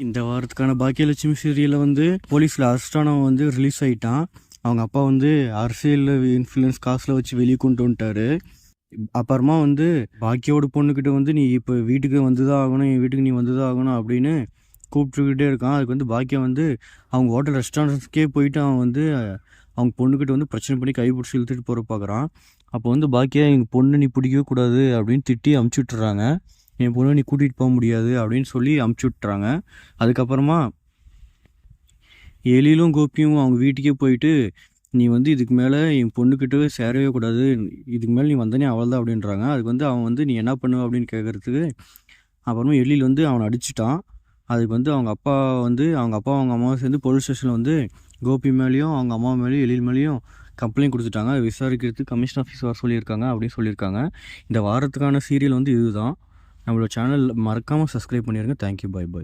இந்த வாரத்துக்கான பாக்கியலட்சுமி சீரியலில் வந்து போலீஸில் அரெஸ்டானவன் வந்து ரிலீஸ் ஆகிட்டான். அவங்க அப்பா வந்து அரசியலில் இன்ஃப்ளூயன்ஸ் காசில் வச்சு வெளியே கொண்டு வந்துட்டாரு. அப்புறமா வந்து பாக்கியோட பொண்ணுக்கிட்ட வந்து நீ இப்போ வீட்டுக்கு வந்து தான் ஆகணும், என் வீட்டுக்கு நீ வந்து தான் ஆகணும் அப்படின்னு கூப்பிட்டுக்கிட்டே இருக்கான். அதுக்கு வந்து பாக்கியம் வந்து அவங்க ஹோட்டல் ரெஸ்டாரண்ட்ஸ்க்கே போயிட்டு அவன் வந்து அவங்க பொண்ணுக்கிட்ட வந்து பிரச்சனை பண்ணி கைப்பிடிச்சி இழுத்துட்டு போகிற பார்க்குறான். அப்போ வந்து பாக்கியா எங்கள் பொண்ணு நீ பிடிக்கவே கூடாது அப்படின்னு திட்டி அமுச்சு விட்டுறாங்க. என் பொண்ணை நீ கூட்டிகிட்டு போக முடியாது அப்படின்னு சொல்லி அமுச்சு விட்டுறாங்க. அதுக்கப்புறமா எழிலும் கோபியும் அவங்க வீட்டுக்கே போயிட்டு நீ வந்து இதுக்கு மேலே என் பொண்ணுக்கிட்ட சேரவே கூடாது, இதுக்கு மேலே நீ வந்தனே அவள் தான் அப்படின்றாங்க. அதுக்கு வந்து அவன் வந்து நீ என்ன பண்ணுவ அப்படின்னு கேட்குறதுக்கு அப்புறமா எழில் வந்து அவனை அடிச்சிட்டான். அதுக்கு வந்து அவங்க அப்பா அவங்க அம்மாவும் சேர்ந்து போலீஸ் ஸ்டேஷனில் வந்து கோபி மேலேயும் அவங்க அம்மா மேலேயும் எழில் மேலேயும் கம்ப்ளைண்ட் கொடுத்துட்டாங்க. விசாரிக்கிறதுக்கு கமிஷன் ஆஃபீஸ் வர சொல்லியிருக்காங்க அப்படின்னு சொல்லியிருக்காங்க. இந்த வாரத்துக்கான சீரியல் வந்து இதுதான். நம்மளோட சேனல் மறக்காமல் சப்ஸ்கிரைப் பண்ணிடுங்க. Thank you, by.